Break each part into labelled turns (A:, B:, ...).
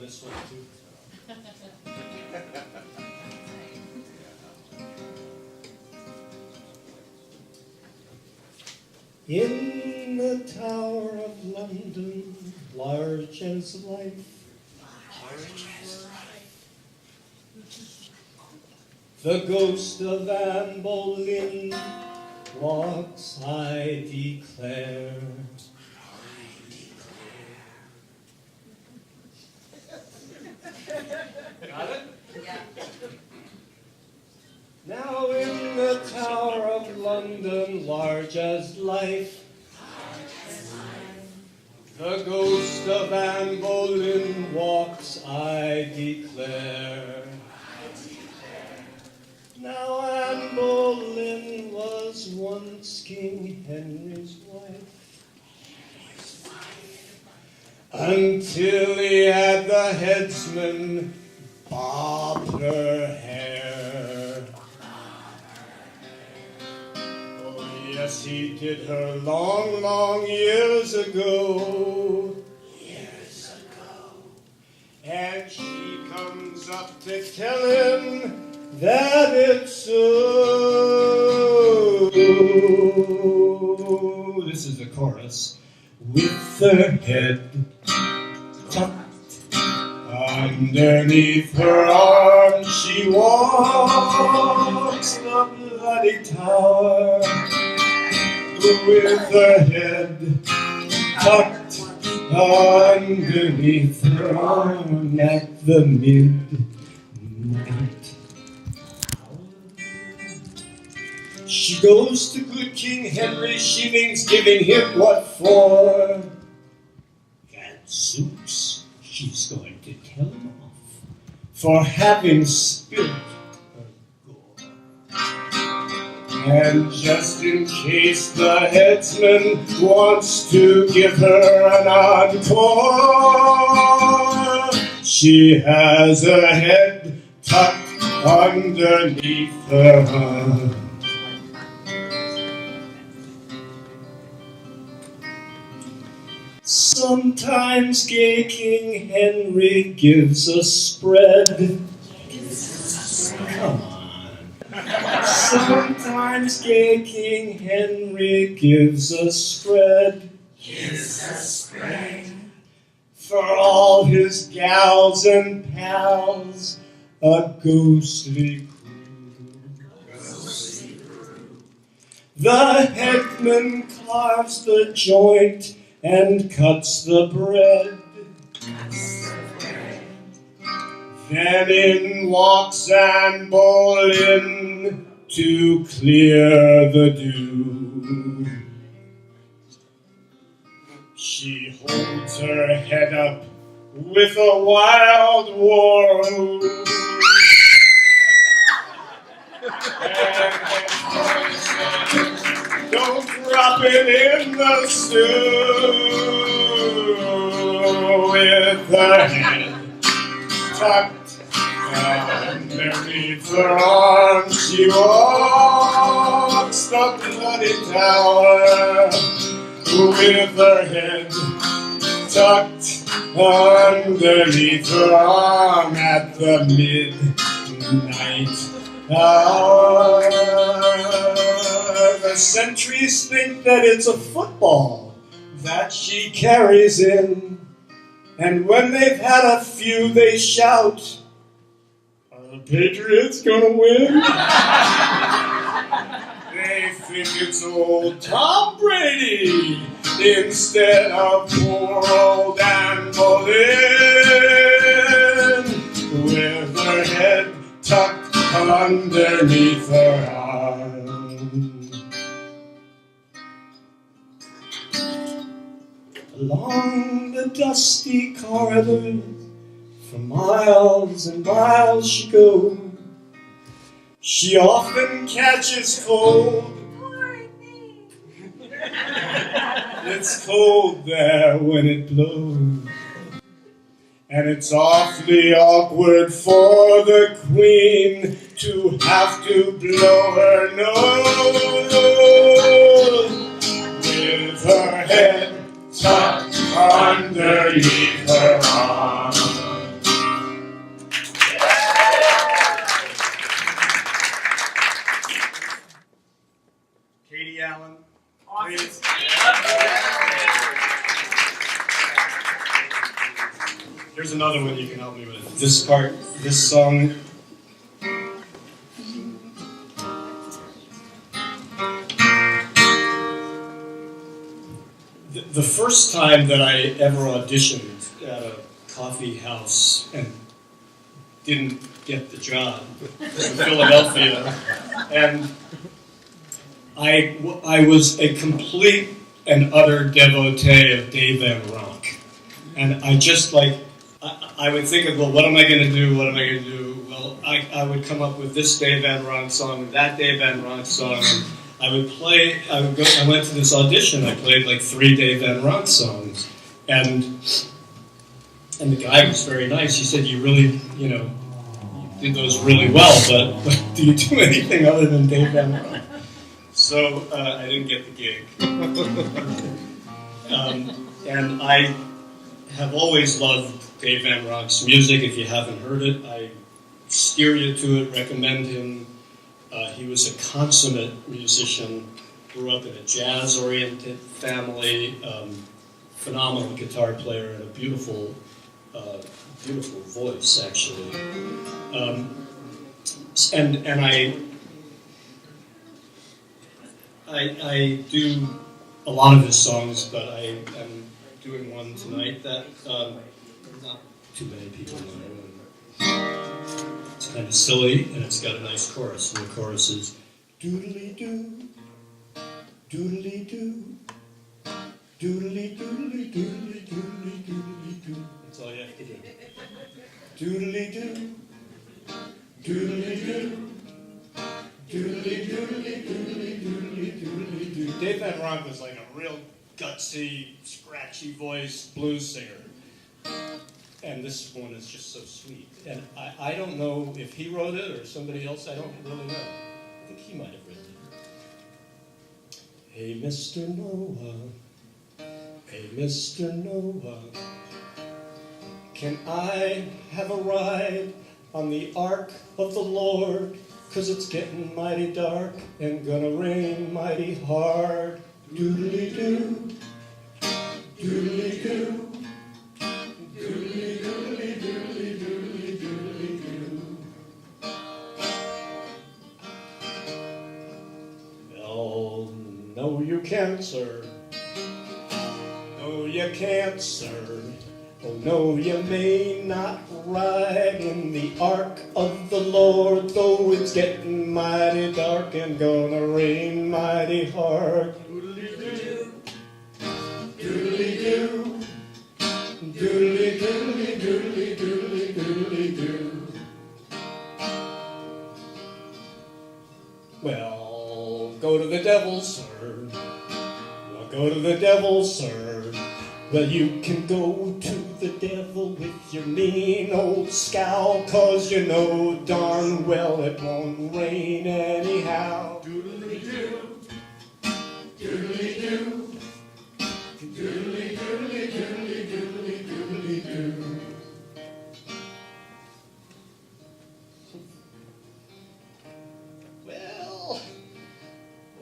A: this one too. In the Tower of London, large as life, the ghost of Anne Boleyn walks, I declare. Got it?
B: Yeah.
A: Now in the Tower of London, large as life, the ghost of Anne Boleyn walks, I declare. Now Anne Boleyn was once King Henry's wife, until he had the headsman bob her hair. Oh yes, he did her long, long years ago. And she comes up to tell him that it's so. This is the chorus. With her head tucked underneath her arm, she walks the bloody tower. With her head tucked underneath her arm at the midnight. She goes to good King Henry, she means giving him what for. And Zeus, she's going to tell him off for having spilled her gore. And just in case the headsman wants to give her an encore, she has her head tucked underneath her arm. Sometimes gay King Henry gives a spread. Come on. Sometimes gay King Henry gives a spread. For all his gals and pals, a ghostly crew. The headman carves the joint and cuts the bread. Then in walks Anne Boleyn to clear the dew. She holds her head up with a wild war whoop. Don't drop it in the stew. With her head tucked underneath her arm, she walks the bloody tower. With her head tucked underneath her arm at the midnight hour. The sentries think that it's a football that she carries in, and when they've had a few, they shout, "Are the Patriots gonna win?" They think it's old Tom Brady instead of poor old Anne Boleyn, with her head tucked underneath her arm. Along the dusty corridor, for miles and miles she goes. She often catches cold. It's cold there when it blows. And it's awfully awkward for the Queen to have to blow her nose. With her head tucked underneath her arm. Please. Here's another one you can help me with. This part, this song. The first time that I ever auditioned at a coffee house and didn't get the job in Philadelphia, and I was a complete and utter devotee of Dave Van Ronk, and I just I would think of, well, what am I going to do? What am I going to do? Well, I would come up with this Dave Van Ronk song, that Dave Van Ronk song. And I went to this audition. I played like 3 Dave Van Ronk songs, and the guy was very nice. He said, "You really, you did those really well, but do you do anything other than Dave Van Ronk?" So I didn't get the gig. And I have always loved Dave Van Ronk's music. If you haven't heard it, I steer you to it, recommend him. He was a consummate musician, grew up in a jazz-oriented family, phenomenal guitar player, and a beautiful voice, actually. And I do a lot of his songs, but I am doing one tonight that not too many people know. It's kind of silly, and it's got a nice chorus. And the chorus is doodly-doo, doodly-doo, doodly-doodly, doodly, doodly, doodly-doo. That's all you have to do. Doodly-doo, doodly-doo, doodly-doodly, doodly, doodly, doodly-doo. Dave Van Ronk was like a real gutsy, scratchy voice blues singer. And this one is just so sweet. And I don't know if he wrote it or somebody else. I don't really know. I think he might have written it. Hey, Mr. Noah. Hey, Mr. Noah. Can I have a ride on the Ark of the Lord? 'Cause it's getting mighty dark and gonna rain mighty hard. Doodly-doo. Doodly-doo. Doodly, doodly, doodly, doodly, doodly, doo. Oh, no you can't, sir. No you can't, sir. Oh, no you may not ride in the Ark of the Lord, though it's getting mighty dark and gonna rain mighty hard. Doodly-doo. Doodly-doo. Doodly, doodly, doodly, doodly, doodly, doo. Well, go to the devil, sir. Well, go to the devil, sir. Well, you can go to the devil with your mean old scowl, 'cause you know darn well it won't rain anyhow. Doodly-doo. Doodly-doo. Doodly, doodly, doodly, doodly, doodly, doo. Well,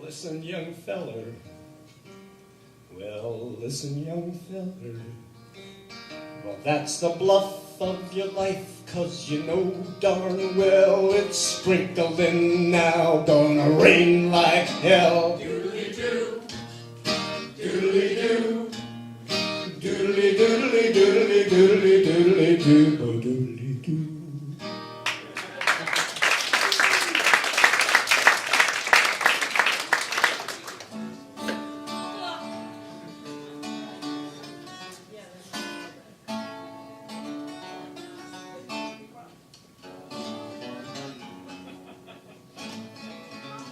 A: listen, young feller. Well, listen, young feller. Well, that's the bluff of your life, 'cause you know darn well it's sprinkling now, gonna rain like hell. Doodly-doo. Doodly-doo. Doodly, doodly, doodly, doodly, doodly, doo, oh, doodly, doo.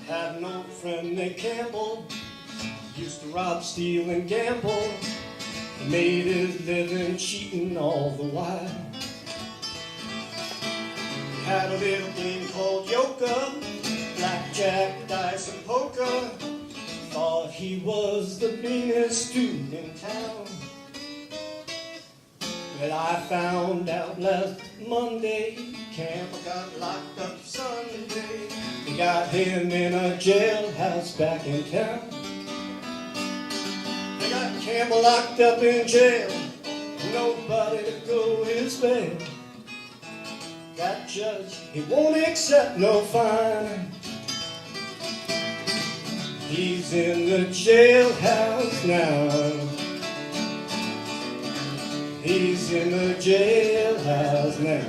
A: Had an old friend named Campbell, used to rob, steal, and gamble. He made his living cheating all the while. He had a little game called Yoka, blackjack, dice, and poker. Thought he was the meanest dude in town. But I found out last Monday, Campbell got locked up Sunday. They got him in a jailhouse back in town. Campbell locked up in jail, nobody to go his bail. That judge, he won't accept no fine. He's in the jailhouse now. He's in the jailhouse now.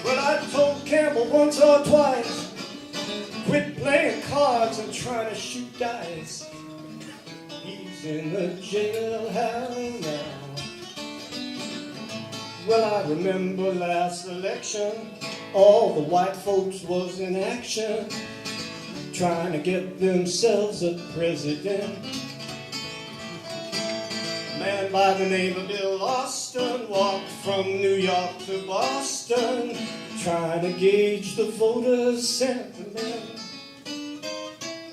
A: Well, I told Campbell once or twice, quit playing cards and trying to shoot dice. He's in the jailhouse now. Well, I remember last election, all the white folks was in action, trying to get themselves a president. A man by the name of Bill Austin walked from New York to Boston, trying to gauge the voters' sentiment.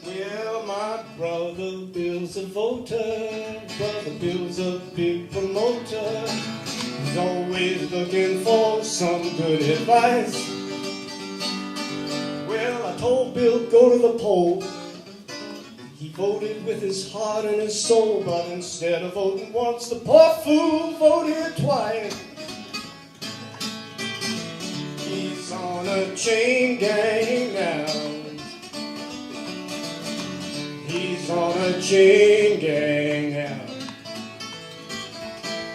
A: Well, my brother Bill's a voter, brother Bill's a big promoter. He's always looking for some good advice. Well, I told Bill, go to the poll. He voted with his heart and his soul, but instead of voting once, the poor fool voted twice. He's on a chain gang now. He's on a chain gang now.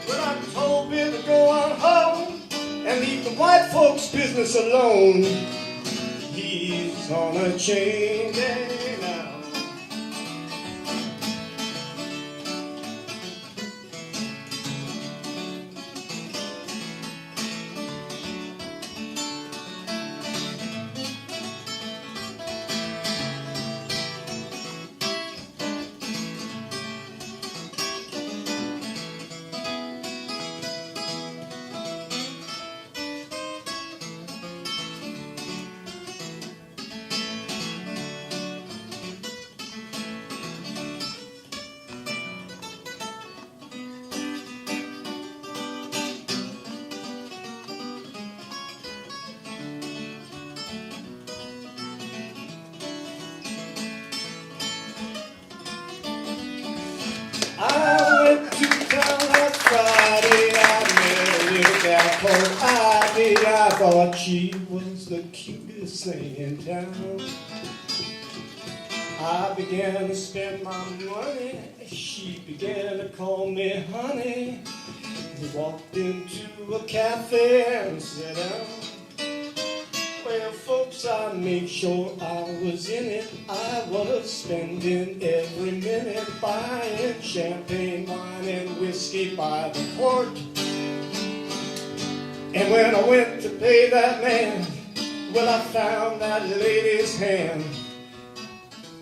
A: Well, I told Bill to go on home and leave the white folks' business alone. He's on a chain gang now. I went to town last Friday. I met a little gal called Ivy. I thought she was the cutest thing in town. I began to spend my money. She began to call me honey. We walked into a cafe and sat down. Well, folks, I made sure I was in it. I was spending every minute buying champagne, wine, and whiskey by the quart. And when I went to pay that man, well, I found that lady's hand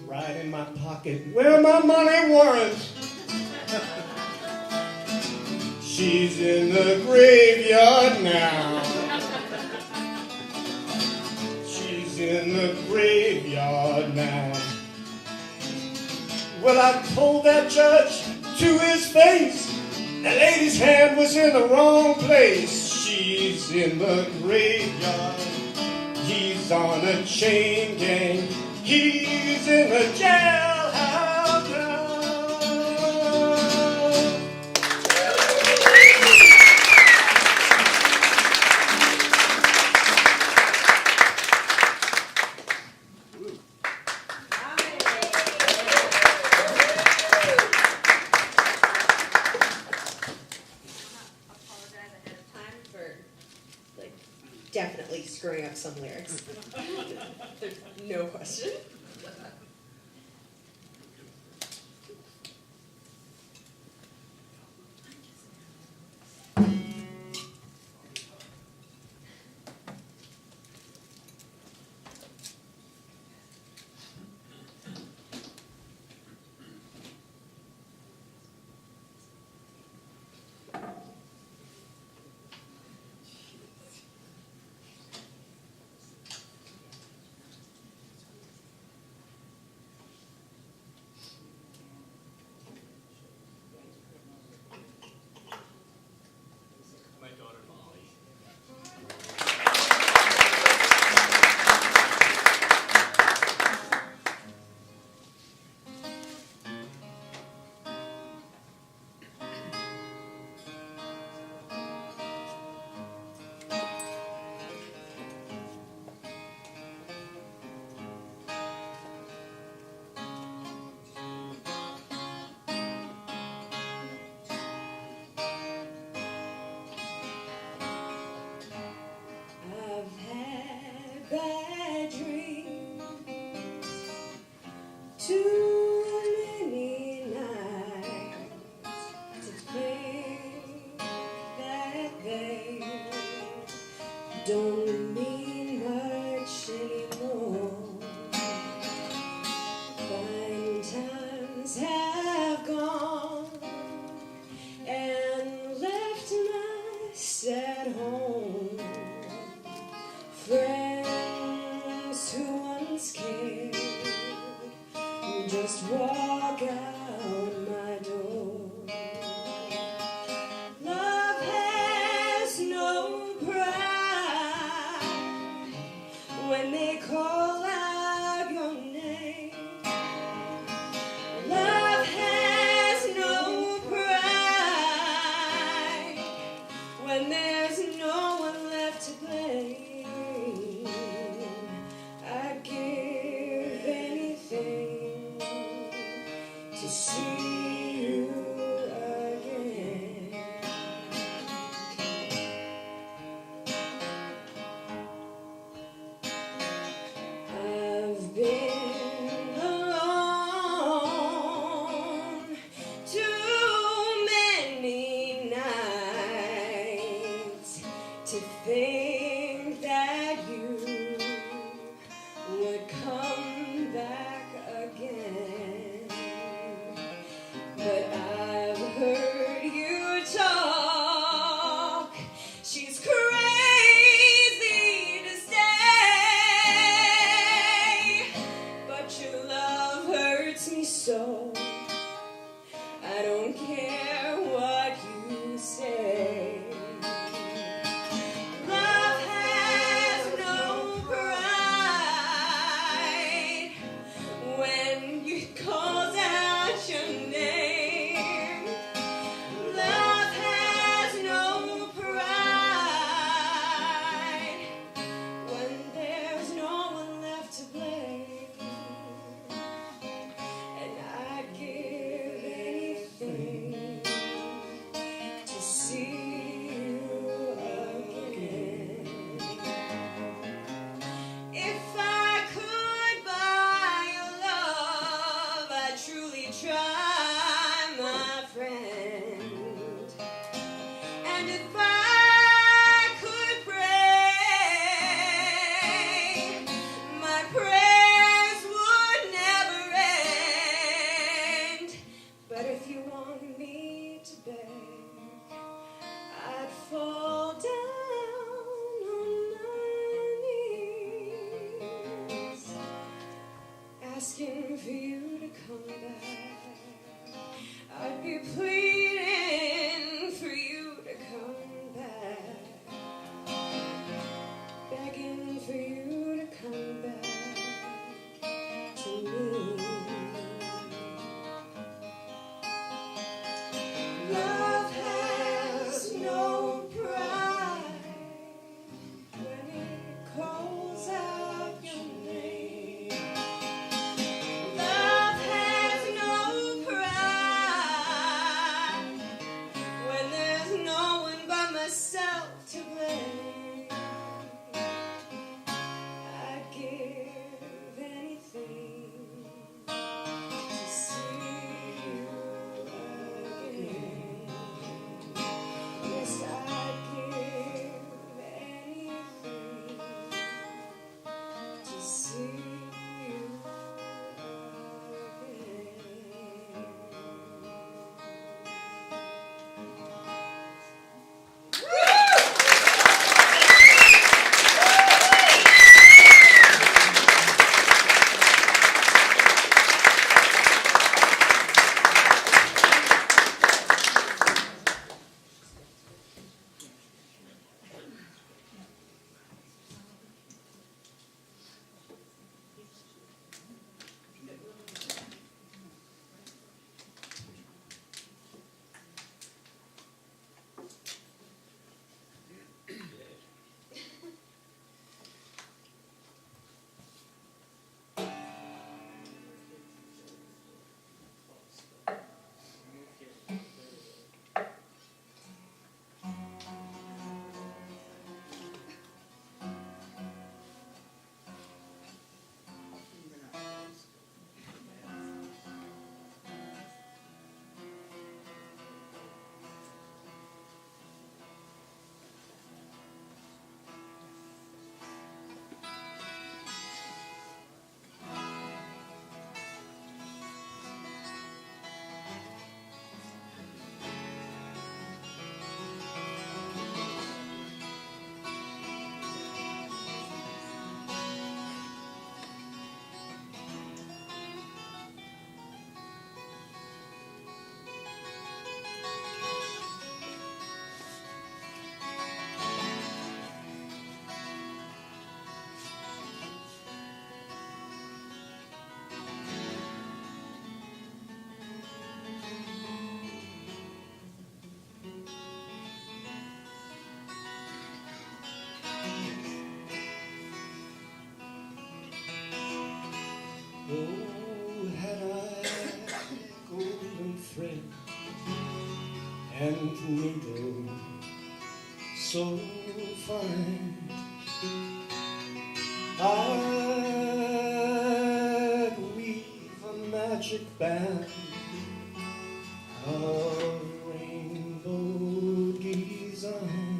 A: right in my pocket where my money warrant. She's in the graveyard now. In the graveyard now. Well, I told that judge to his face, that lady's hand was in the wrong place. She's in the graveyard. He's on a chain gang. He's in the jailhouse now.
B: Definitely screwing up some lyrics. There's no question. bad dreams. Too many nights to think that they don't mean much anymore. Fine times have gone and left us at home. Friends who once cared just walk out my door. Love has no pride when they call out your name. Love has no pride when there's no one left to blame. I'd give anything to see you again. I've been alone too many nights to think that you would come back again. But I've heard you talk. She's crazy to stay, but your love hurts me so. I don't care what you say. Love has no pride when you calls out your name. Love has no pride when there's no one left to blame. And I'd give anything to see you again. If I could buy your love, I'd truly try, my friend. And if I could pray, my prayers would never end. But if you want me to beg, I'd fall down on my knees, asking for you to come back. I'd be pleading for you to come back, begging for you to come back to me. Love has no pride when it calls out your name. Love has no pride when there's no one but myself to blame. I'd give anything to see you again. Yes, I'd give anything to see you again.
A: Oh, had I golden thread and needle so fine, I'd weave a magic band of rainbow design.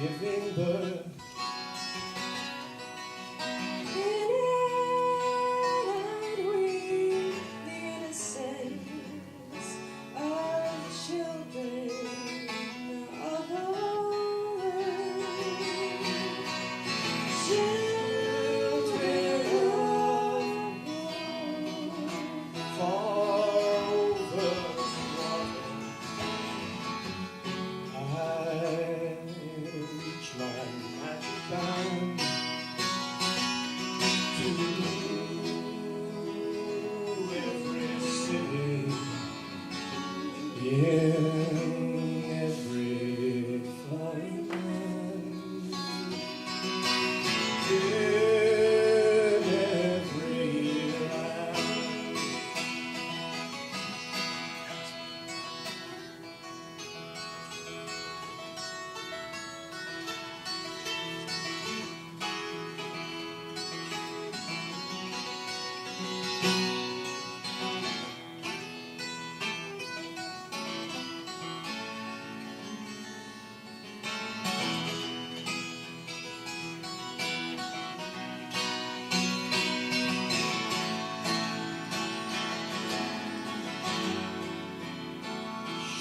A: Giving birth.
B: In it I'd weave the innocence of children of old. Children of old.
A: Far over water, I reach my magic band to every city, in every foreign land, in every land.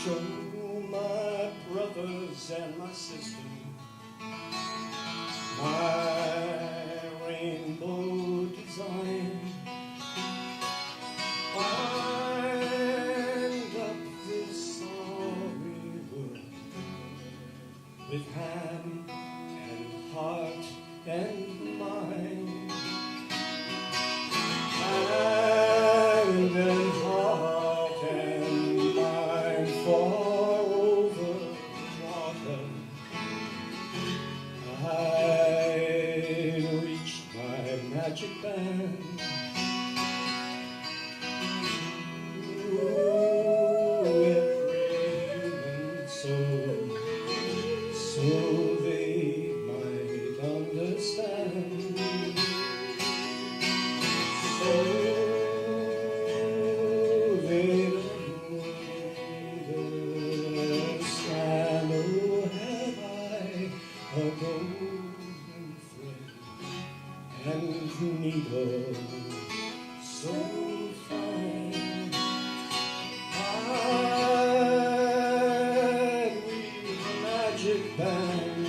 A: Show my brothers and my sisters my rainbow design. Wind up this sorry world with hand and heart and mind. Hand and heart and mind far over water. I reached my magic band. Every human soul, so they might understand. So they understand. Oh, have I a golden thread and needle so fine? I'd weave a magic band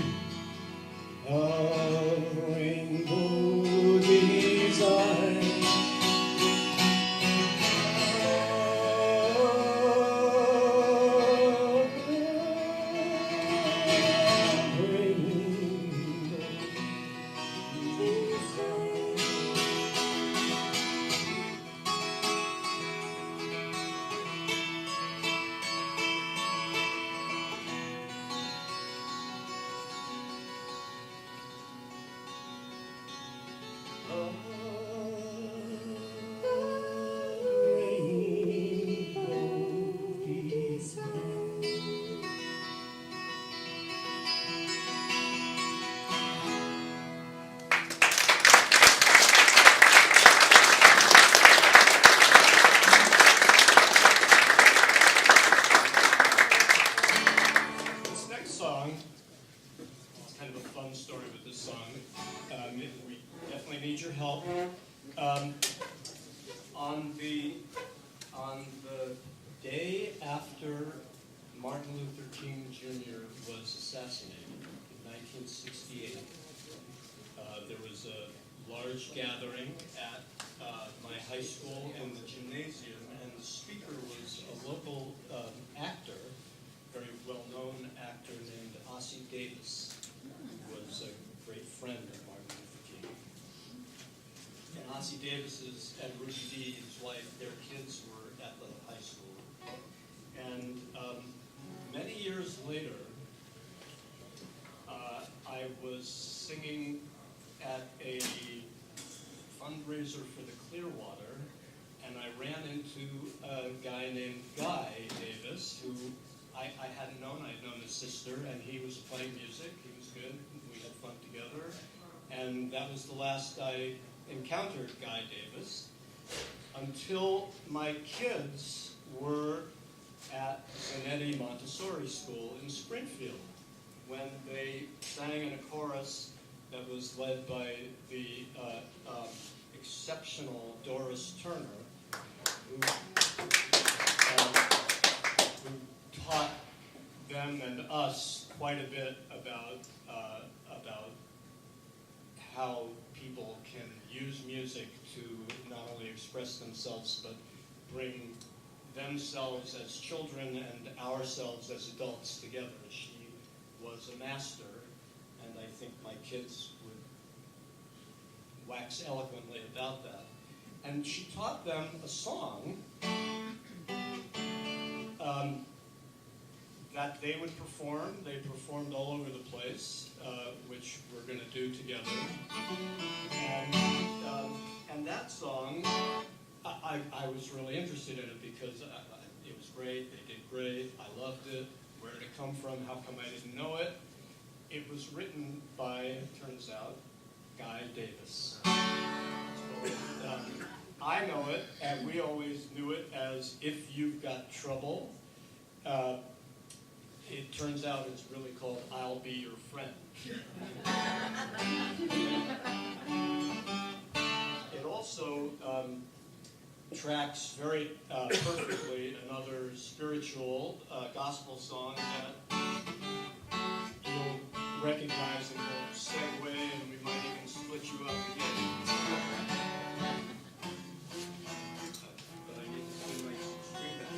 A: of rainbow design. This next song, it's kind of a fun story with this song. We definitely need your help. On the day after Martin Luther King Jr. was assassinated in 1968, there was a large gathering at my high school in the gymnasium, and the speaker was a local actor, very well-known actor named Ossie Davis, who was
C: friend of Martin Luther King. And Ossie Davis's and Ruby Dee, his wife, their kids were at the high school. And many years later, I was singing at a fundraiser for the Clearwater, and I ran into a guy named Guy Davis, who I hadn't known. I had known his sister, and he was playing music. He was good. We had fun together. And that was the last I encountered Guy Davis until my kids were at Zanetti Montessori School in Springfield, when they sang in a chorus that was led by the exceptional Doris Turner, who taught them and us quite a bit about how people can use music to not only express themselves, but bring themselves as children and ourselves as adults together. She was a master, and I think my kids would wax eloquently about that. And she taught them a song that they would perform. They performed all over the place, which we're going to do together. And that song, I was really interested in it because it was great. They did great. I loved it. Where did it come from? How come I didn't know it? It was written by, it turns out, Guy Davis. So, I know it, and we always knew it as If You've Got Trouble. It turns out it's really called I'll Be Your Friend. It also tracks very perfectly another spiritual gospel song that you'll recognize in the segue, and we might even split you up again. But I need to do my screen back up.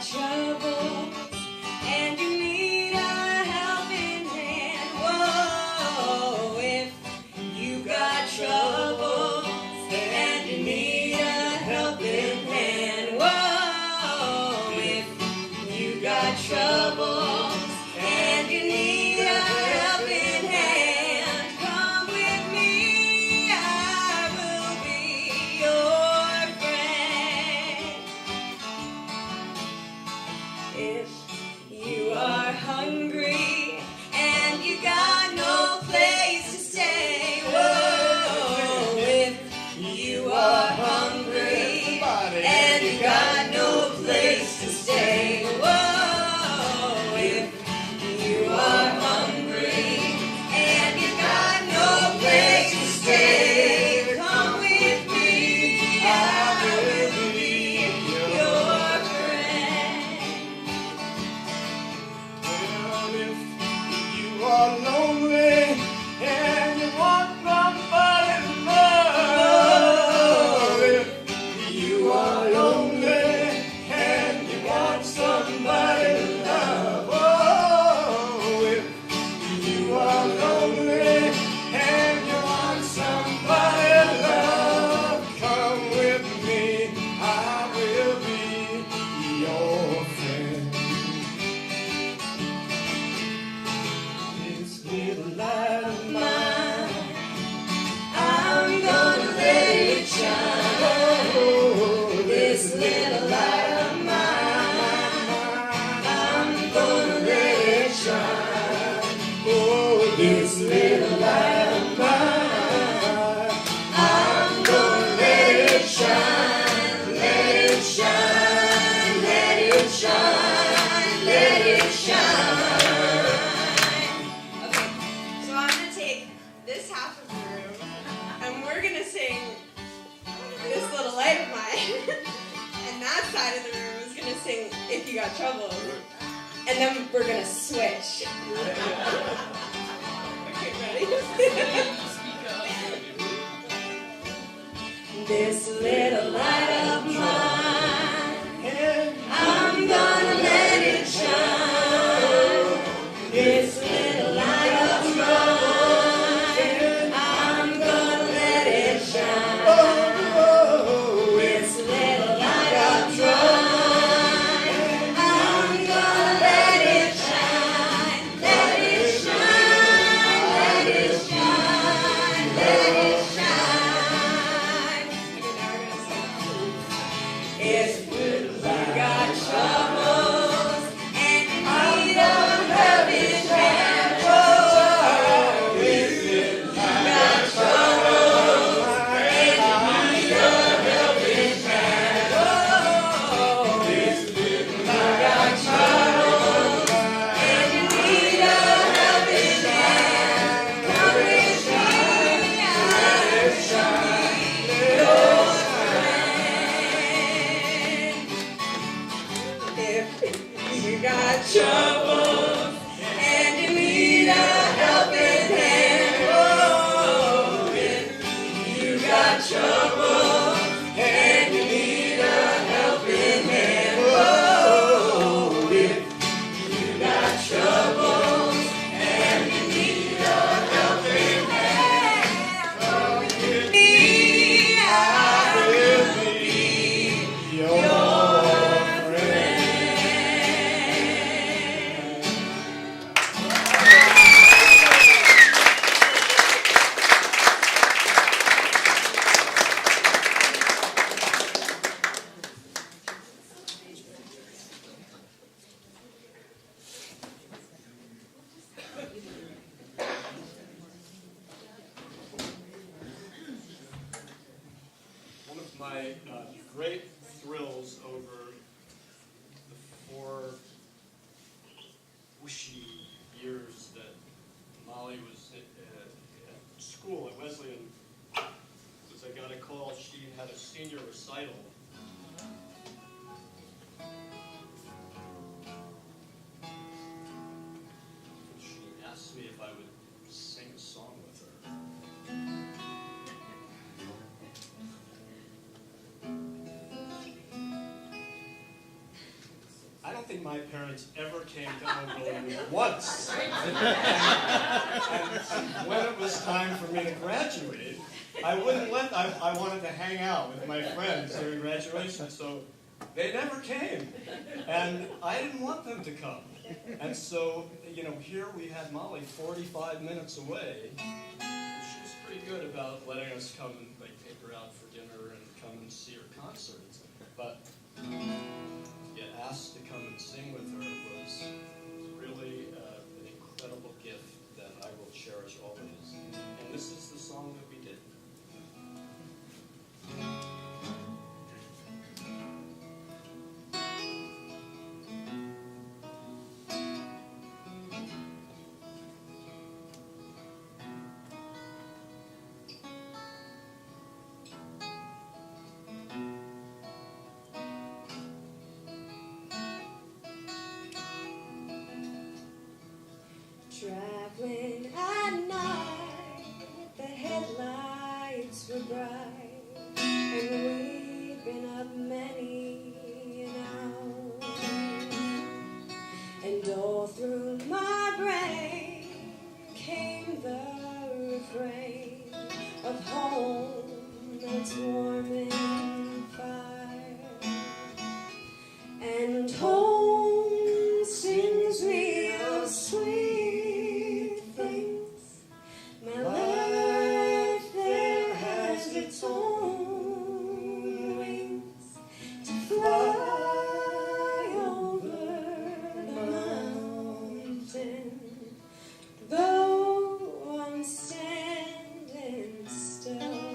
B: Trouble and you need a helping hand. Whoa, if you got trouble and you need a helping hand. Whoa, if you got trouble and you need a helping hand, come with me, I will be your friend. If you are hungry and you got no place to stay, whoa, if you are hungry and you got no place to stay, whoa, if you are hungry and you got no place to stay, come with me, I will be your friend.
A: Well, if you are lonely and you want somebody to love, if you are lonely and you want somebody to love, oh, if you are lonely and you want somebody to love, come with me, I will be your friend. This little light of mine,
B: I'm gonna let it shine.
A: oh,
B: This little light of mine, I'm gonna let it shine.
A: oh, this little light of mine,
B: I'm gonna let it shine, let it shine, let it shine, let it shine. Okay, so I'm gonna take this half of the room, and we're gonna sing and that side of the room is going to sing If You Got Trouble. And then we're going to switch. Okay, ready? This little light of mine, I'm gonna let it shine. This little light of mine, I'm gonna let it shine. This little light of mine, I'm gonna let it shine. Let it shine, let it shine, let it shine. Okay, now we're gonna sing. If you got troubles and you need a helping hand, oh, if you got troubles and you need a helping hand, oh, if you got troubles and you need a helping hand, come with me, I'll be your friend. If you got troubles and you need a helping hand, oh, if you got troubles and you need a helping hand, oh, if you got troubles and you need a helping hand, come with me, I will be your friend.
C: One of my great thrills over the 4 wishy years that Molly was at school at Wesleyan was I got a call. She had a senior recital. She asked me if I would sing a song with her. I don't think my parents ever came to Oakland once. And when it was time for me to graduate, I wanted to hang out with my friends during graduation, so they never came. And I didn't want them to come. And so, here we had Molly 45 minutes away. And she was pretty good about letting us come and take her out for dinner and come and see her concerts. But get asked to come and sing with her was really an incredible gift that I will cherish always. And this is the song that we did.
B: Traveling at night, the headlights were bright, and we'd been up many an hour. And all through my brain came the refrain of home that's warm and fire. And home sings me of sweet things. My life there has its own wings to fly over the mountain, though I'm standing still.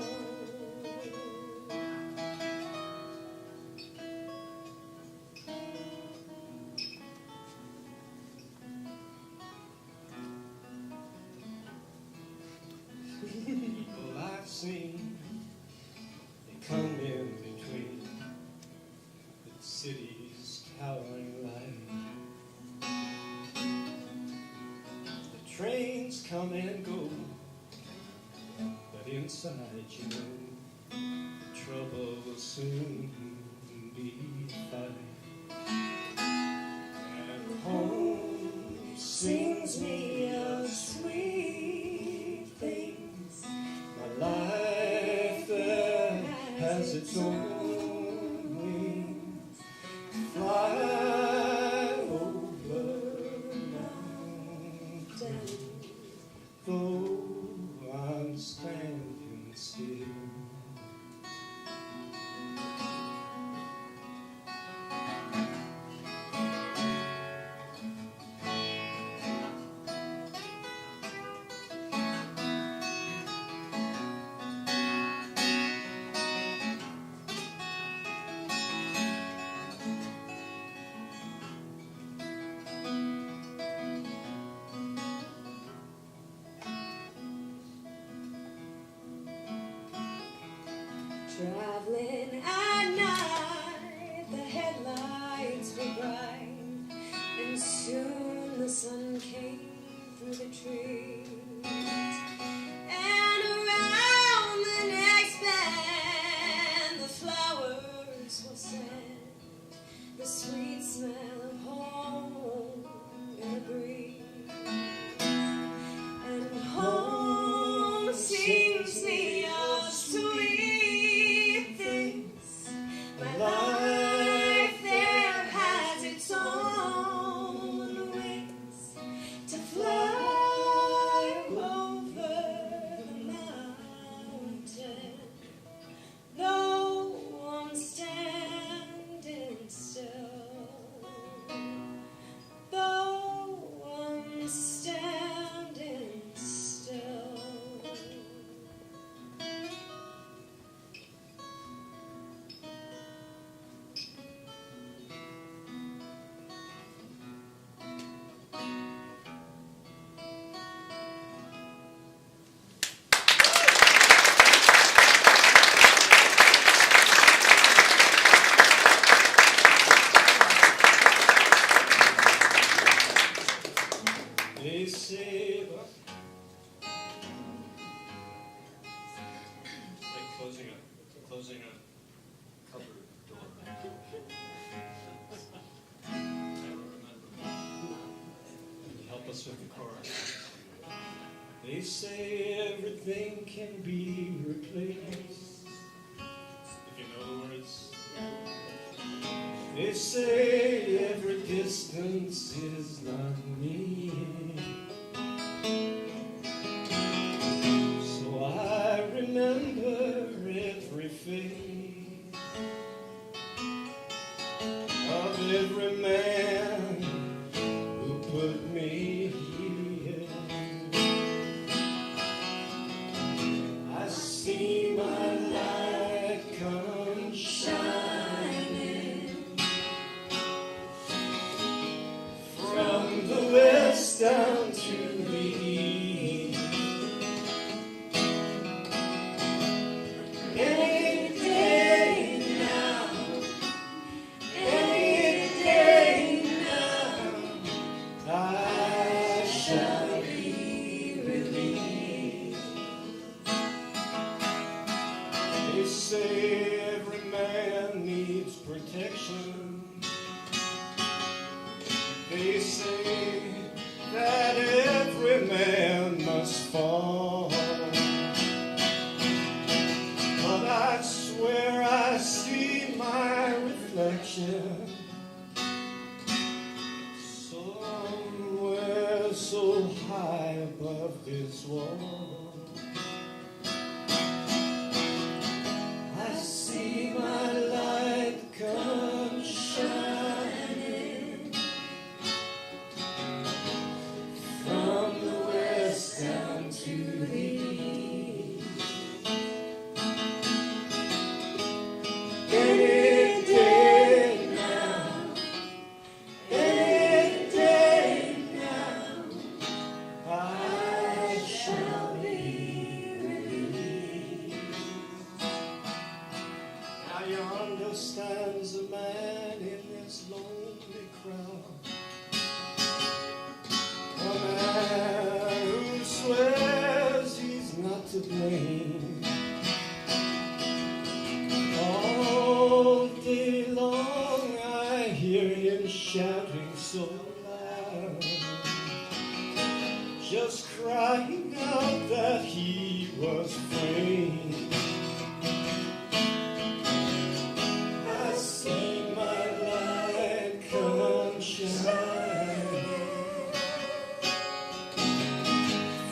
C: People I've seen, they come in between city's towering light. The trains come and go, but inside you know trouble will soon be fight. And home sings me of sweet things. My life that has its own wings. Fly over mountains, though I'm standing still.
B: Traveling at night, the headlights were bright, and soon the sun came through the trees. And around the next bend, the flowers will send the sweet smell of home in the breeze. And home seems me of sweet things. My life there has its own wings to fly over the mountain, though I'm standing still, though I'm standing still.
C: They say, like closing a cupboard door. I don't remember. Help us with the chorus. They say everything can be replaced. If you know the words. They say every distance is not me. So I remember every face of every man who put me here. I see my light come shining from the west down to the east. Any day now, I shall be released. They say every man needs protection. They say that every man must fall. But I swear I see my reflection somewhere so high above this wall. I see my light come shining from the west down to the east. Any day now, I shall be
A: rain. All day long I hear him shouting so loud, just crying out that he was afraid. I see my light come shine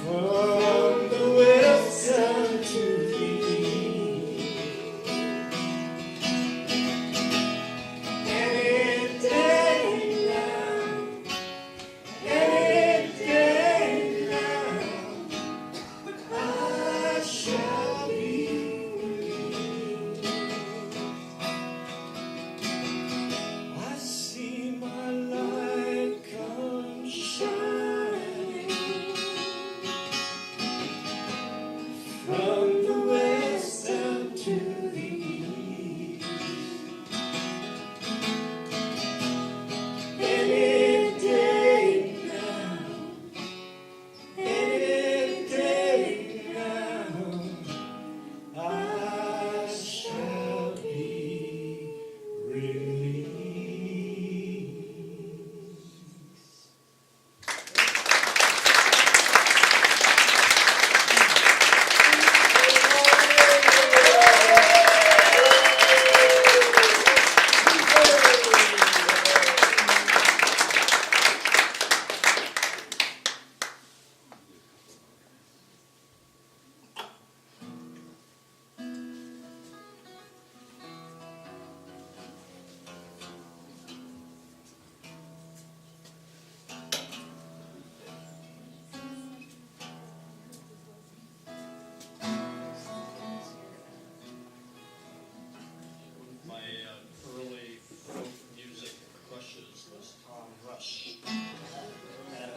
A: from the west down to the east. Any day now, any day now, I shall be relieved. I see my light come shining from the west down to the east. Any day now, any day now, I shall be released. My early folk music crushes was Tom Rush. And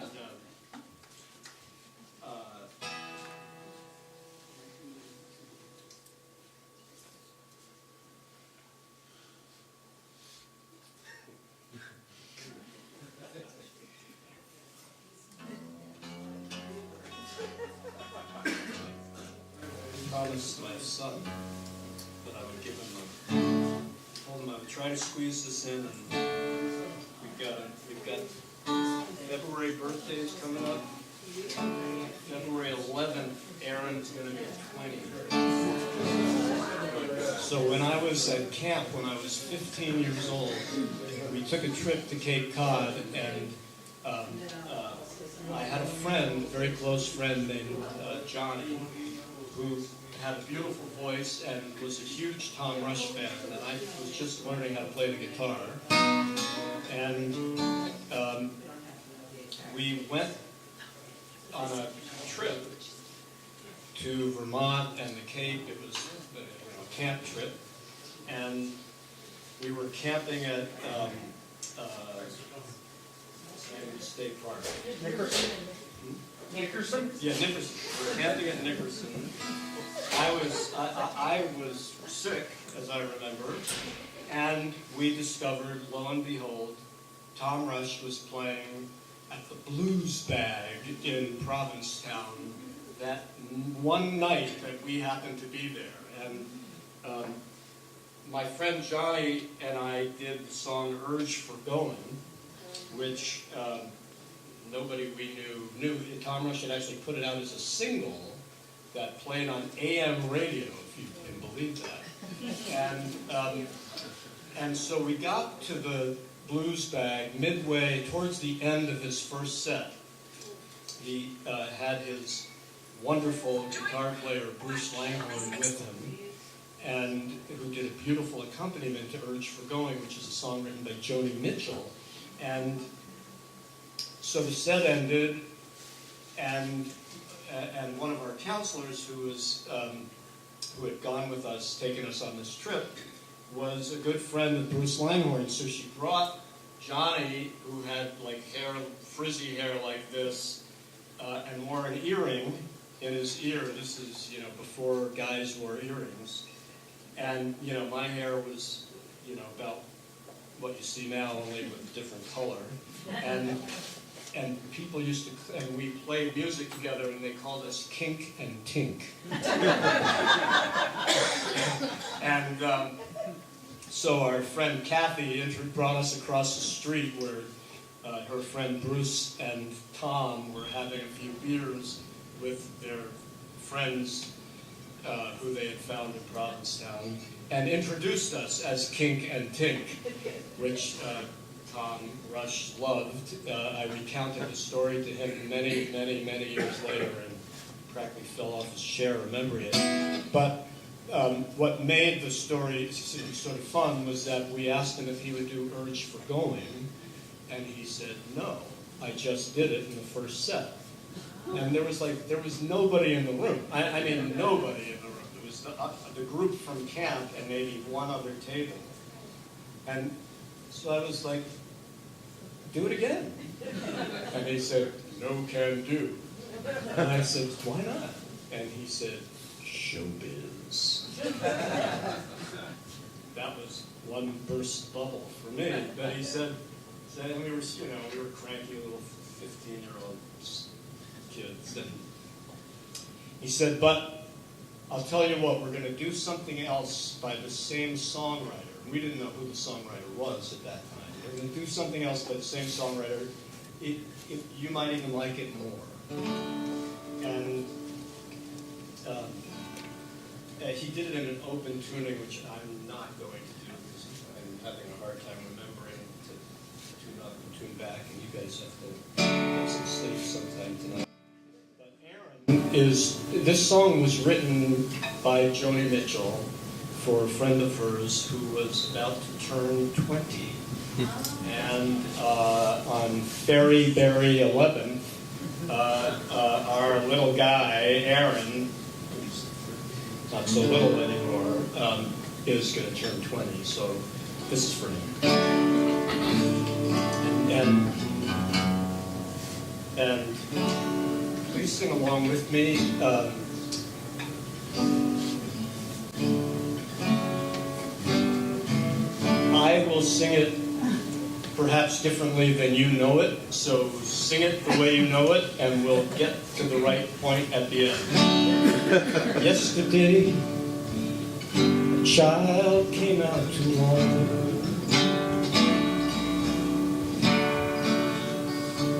A: promised my son that I would give him told him I would try to squeeze this in, and we've got February birthdays coming up. February 11th, Aaron's going to be 20. So when I was at camp, when I was 15 years old, we took a trip to Cape Cod, and I had a friend, a very close friend named Johnny, who had a beautiful voice and was a huge Tom Rush fan, and I was just learning how to play the guitar. And we went on a trip to Vermont and the Cape. It was a camp trip, and we were camping at State Park.
D: Nickerson?
A: Yeah, Nickerson. We were camping at Nickerson. I was sick, as I remember, and we discovered, lo and behold, Tom Rush was playing at the Blues Bag in Provincetown that one night that we happened to be there. And my friend Johnny and I did the song Urge for Going, which nobody we knew. Tom Rush had actually put it out as a single that played on AM radio, if you can believe that. And so we got to the Blues Bag midway towards the end of his first set. He had his wonderful guitar player Bruce Langhorne with him, and who did a beautiful accompaniment to Urge for Going, which is a song written by Joni Mitchell. And so the set ended, and one of our counselors who had gone with us, taken us on this trip, was a good friend of Bruce Langhorne. So she brought Johnny, who had like hair, frizzy hair like this, and wore an earring in his ear. This is, before guys wore earrings. And, my hair was, about what you see now, only with a different color.
C: and people used to, and we played music together, and they called us Kink and Tink. And so our friend Kathy brought us across the street where her friend Bruce and Tom were having a few beers with their friends who they had found in Provincetown, and introduced us as Kink and Tink, which Tom Rush loved. I recounted the story to him many, many, many years later, and practically fell off his chair remembering it. But what made the story sort of fun was that we asked him if he would do Urge for Going, and he said, no, I just did it in the first set. And there was nobody in the room. I mean, nobody in the room. It was the group from camp and maybe one other table. And so I was like, do it again. And he said, no can do. And I said, why not? And he said, showbiz. That was one burst bubble for me. But he said, and we were cranky little 15-year-old kids. And he said, but I'll tell you what, we're going to do something else by the same songwriter. We didn't know who the songwriter was at that time. We're going to do something else by the same songwriter. You might even like it more. And he did it in an open tuning, which I'm not going to do because I'm having a hard time remembering to tune up and tune back, and you guys have to get some sleep sometime tonight. But this song was written by Joni Mitchell for a friend of hers who was about to turn 20. And on Fairy Berry 11, our little guy, Aaron, who's not so little anymore, is going to turn 20. So this is for him. And please sing along with me. I will sing it perhaps differently than you know it, so sing it the way you know it, and we'll get to the right point at the end. Yesterday, a child came out to water,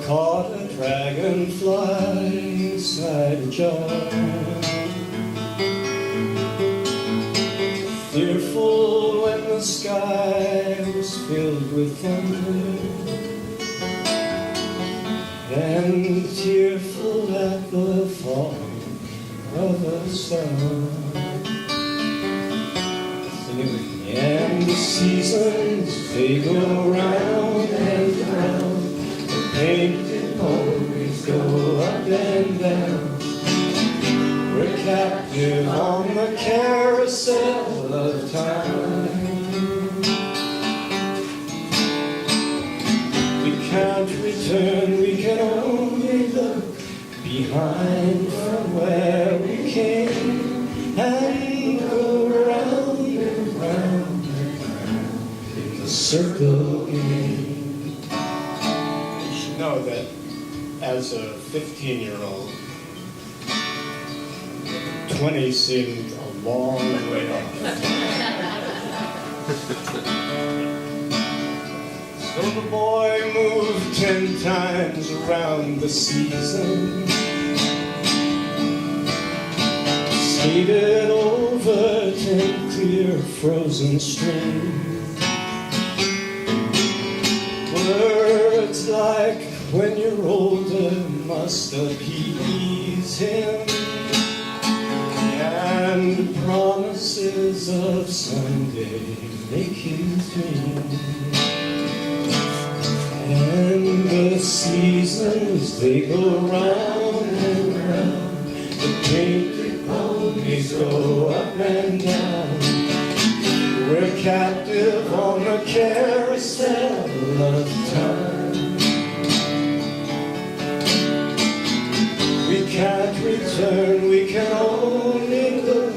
C: caught a dragonfly inside a jar. Fearful when the sky was filled with thunder, and tearful at the fall of a star. And the seasons, they go round and round, the painted ponies go up and down. We're captive on the carousel of time. We can't return, we can only look behind from where we came, and go round and round and round in the circle game. You should know that as a 15-year-old, 20 seemed a long way off. So the boy moved 10 times around the season, skated over 10 clear frozen streams. Words like, when you're older, must appease him, and promises of someday make him dream. And the seasons, they go round and round, the painted ponies go up and down. We're captive on the carousel of time. We can't return, we can only look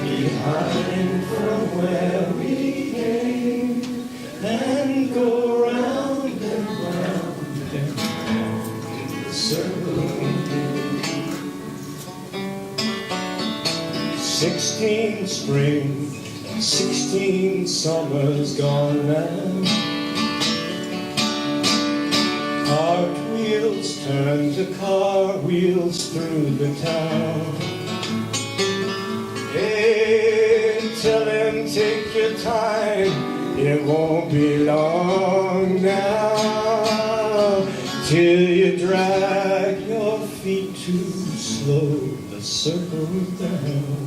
C: behind from where we came, and go round and round and round
A: 16 spring and 16 summers gone now. Cart wheels turn to car wheels through the town. Hey, tell him take your time, it won't be long now, till you drag your feet too slow the circle down.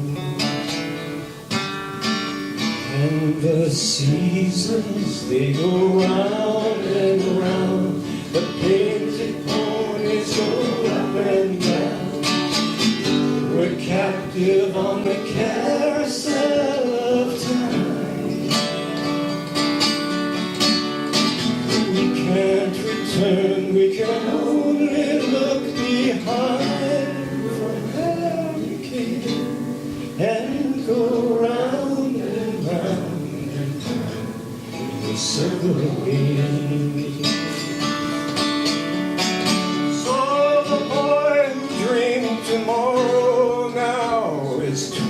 A: And the seasons, they go round and round, the painted ponies go up and down. We're captive on the carousel of time. We can't return, we can only look behind from where we came and go round and round and round in the circle again. So the boy who dreamed tomorrow now is 20.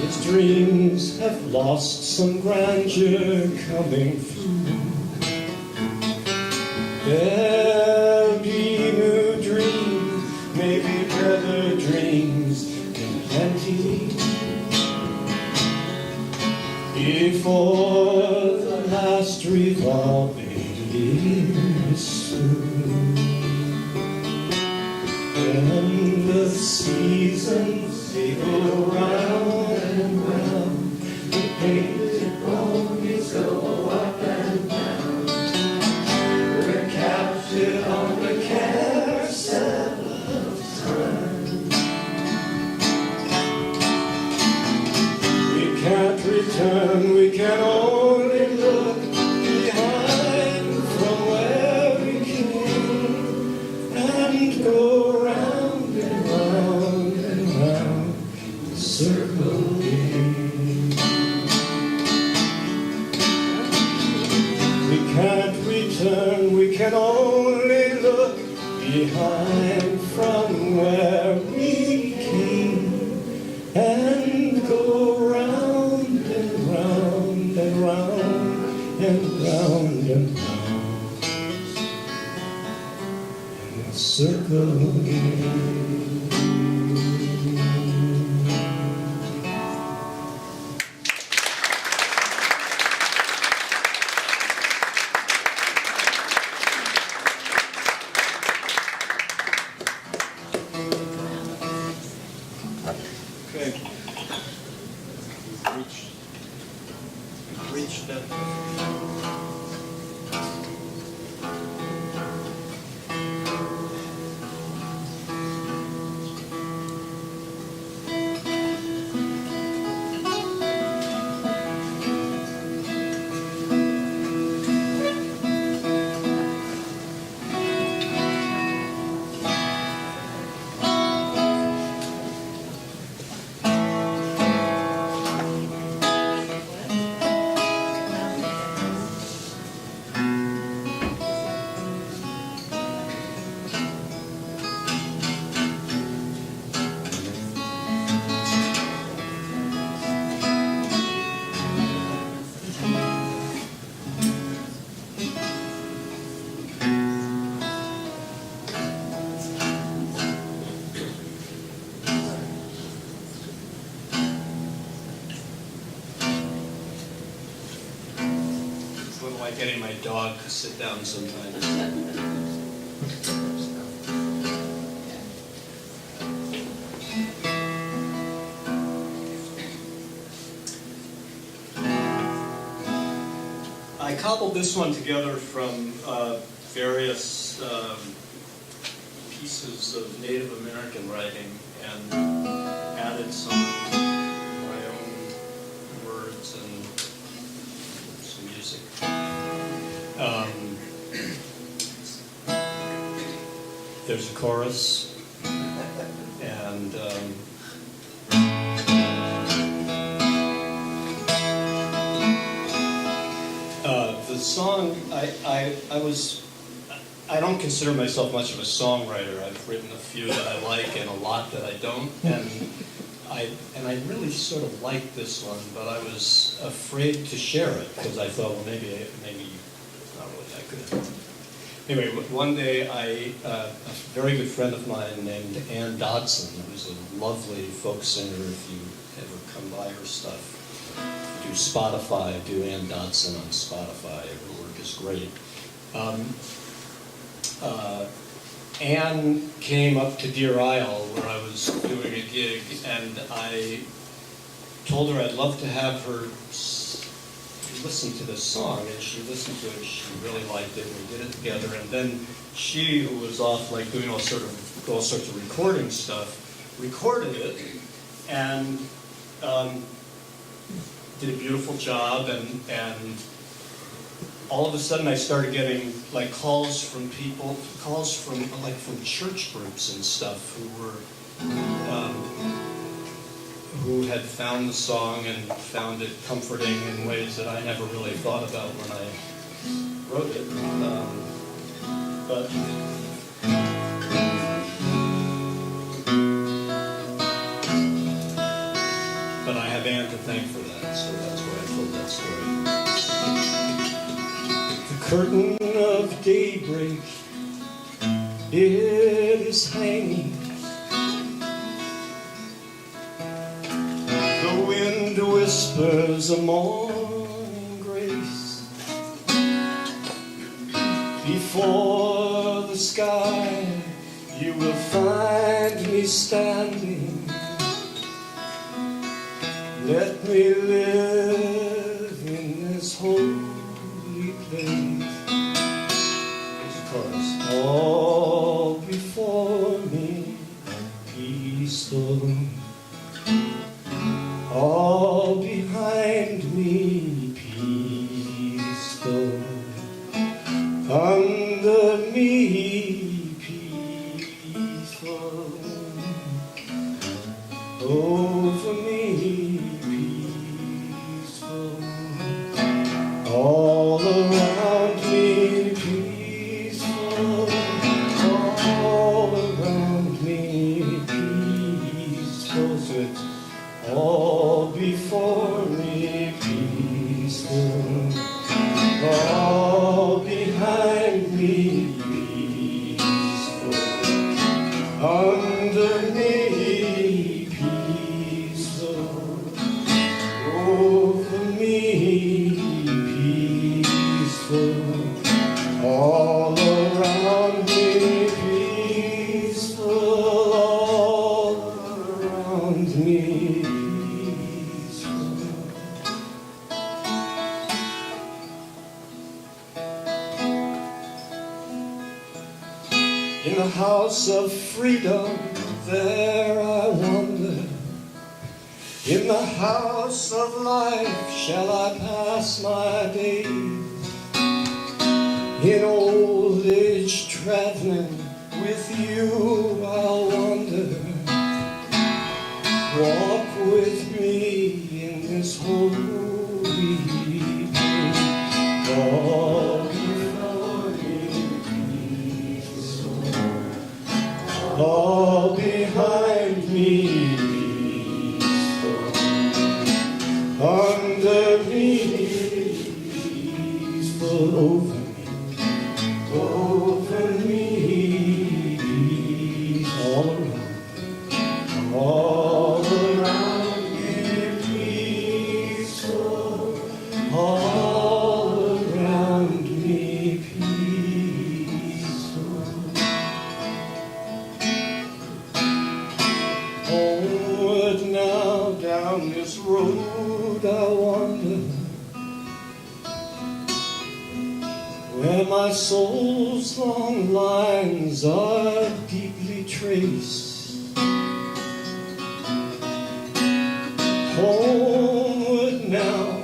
A: His dreams have lost some grandeur coming through. There'll be new dreams, maybe better dreams in plenty, before the last revolving is through. And the seasons, they go round and round, the painted ponies go up and down. We're captured on the carousel of time. We can't return, we can only look behind from where we came and go round and round and round the circle again. We can't return, we can only look behind from where we came and go round and round and round and round and round in the circle again.
C: Okay. Reach that. It's a little like getting my dog to sit down sometimes. I cobbled this one together from various pieces of Native American writing and added some of my own words and some music. There's a chorus, and the song, I was I don't consider myself much of a songwriter. I've written a few that I like and a lot that I don't, and I really sort of liked this one, but I was afraid to share it because I thought, well, maybe it's not really that good. Anyway, one day a very good friend of mine named Ann Dodson, who's a lovely folk singer. If you ever come by her stuff, do Spotify, do Ann Dodson on Spotify. Her work is great. Ann came up to Deer Isle where I was doing a gig, and I told her I'd love to have her listen to this song, and she listened to it. She really liked it. We did it together, and then she, who was off like doing all sorts of recording stuff, recorded it and did a beautiful job, and all of a sudden I started getting like calls from church groups and stuff who had found the song and found it comforting in ways that I never really thought about when I wrote it. But I have Anne to thank for that, so that's why I told that story. The curtain of daybreak, it is hanging. The wind whispers a morning grace. Before the sky, you will find me standing. Let me live in this holy place. Because all before me peaceful, all behind me peaceful, under me peaceful, over me peaceful, all around me peaceful, all around me peaceful. So it's all before me peaceful, all behind me peaceful, under me peaceful, over me peaceful, all around me peaceful, all around me. In the house of freedom, there I wander. In the house of life shall I pass my days. In old age traveling with you I'll wander. Walk with me in this holy place. All before me peaceful, all behind me peaceful, under me peaceful, over me peace, all around me peaceful, all around me peaceful. Onward now down this road I wander, where my soul's long lines are deeply traced. Homeward now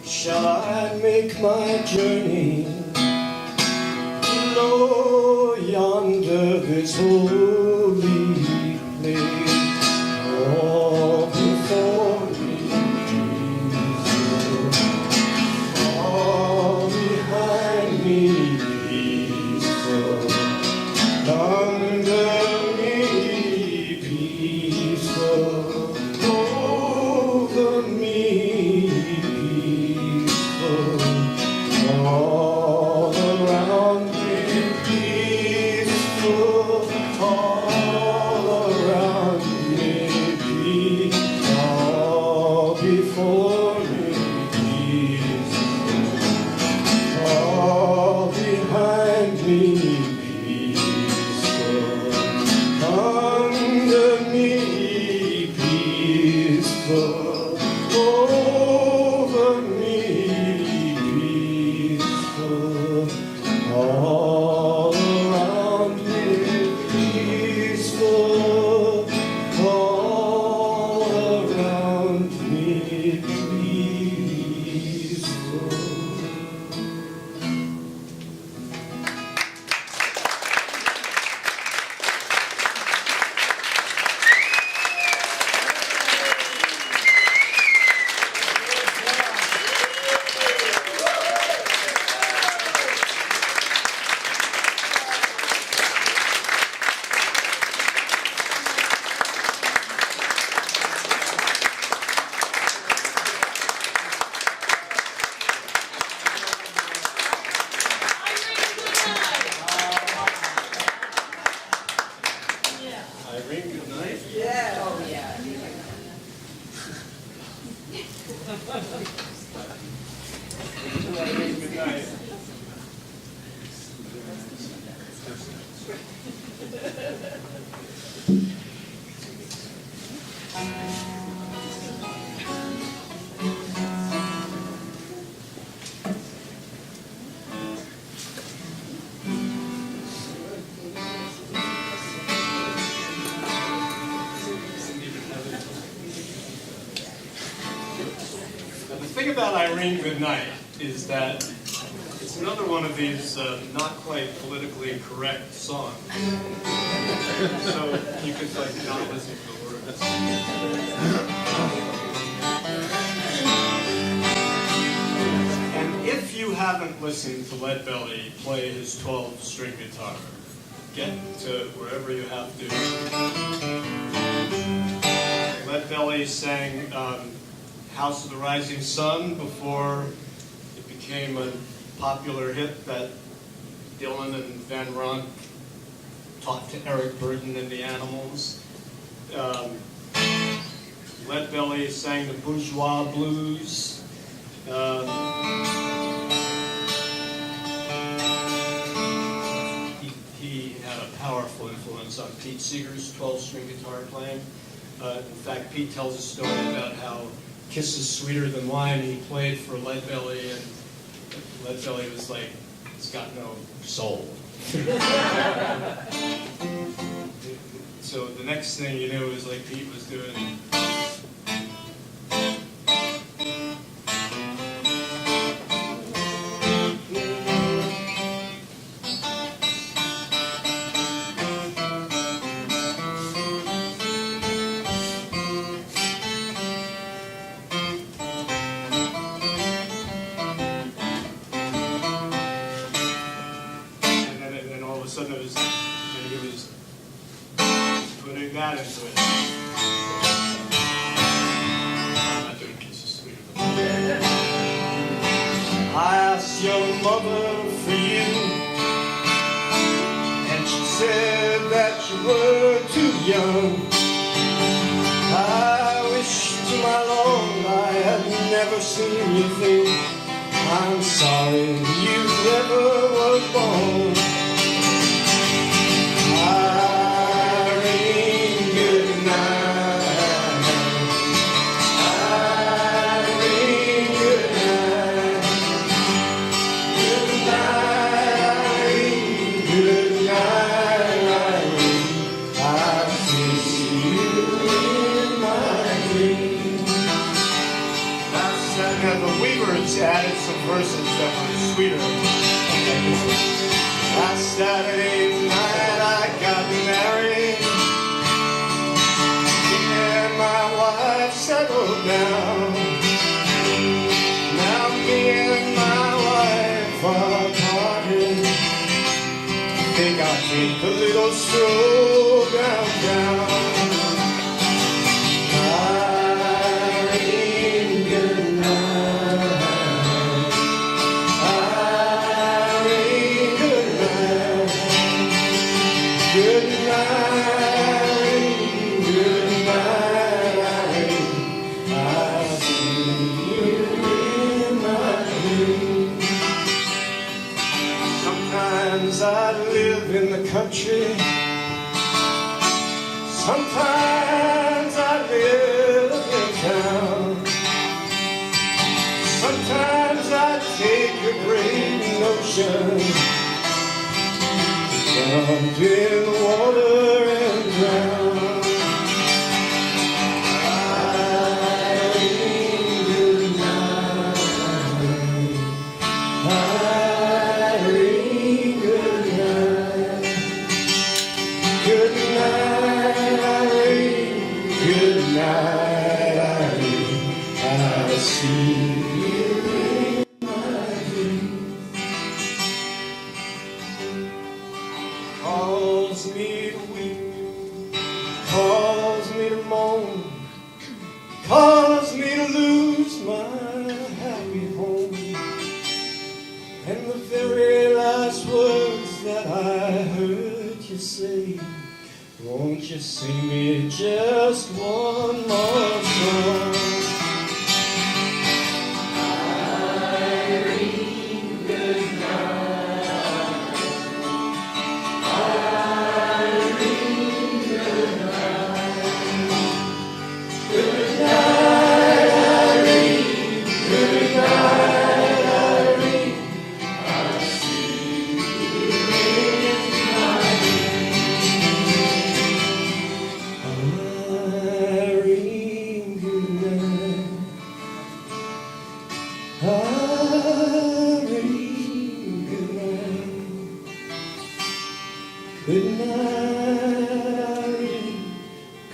C: shall I make my journey, below yonder this holy place. All before me peaceful, all behind me peaceful,
B: Yeah. Oh, yeah.
C: Good night. Now, the thing about Irene Goodnight is that it's another one of these not quite politically correct songs. So you could like not listen to the words. And if you haven't listened to Leadbelly play his 12-string guitar, get to wherever you have to. Leadbelly sang House of the Rising Sun before it became a popular hit that Dylan and Van Ronk taught to Eric Burden and the Animals. Leadbelly sang the Bourgeois Blues. He had a powerful influence on Pete Seeger's 12-string guitar playing. In fact, Pete tells a story about how Kisses Sweeter Than Wine he played for Leadbelly, and Leadbelly was like, it's got no soul. So the next thing you knew was like Pete was doing. That into it. I'm not doing Kisses Sweeter Than Wine. I asked your mother for you, and she said that you were too young. I wish to my Lord I had never seen you think I'm sorry you never was born. Added some verses that were sweeter. Last Saturday night I got married, and my wife settled down. Now me and my wife are parted. Think I'll take a little stroll downtown. Sometimes I live in the country, sometimes I live in town. Sometimes I take a great notion, jump in the water and drown. Calls me to weep, calls me to moan, calls me to lose my happy home. And the very last words that I heard you say
A: Won't you sing me just one more song? Irene, good night. Irene, good night. Good night, Irene. Good night, Irene. I'll see you in my Irene, good night. Irene, good night. Good night, Irene.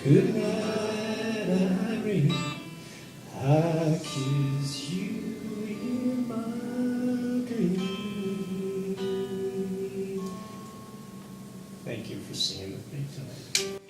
A: Good night, Irene. I kiss you in my dreams. Thank you for singing with me tonight.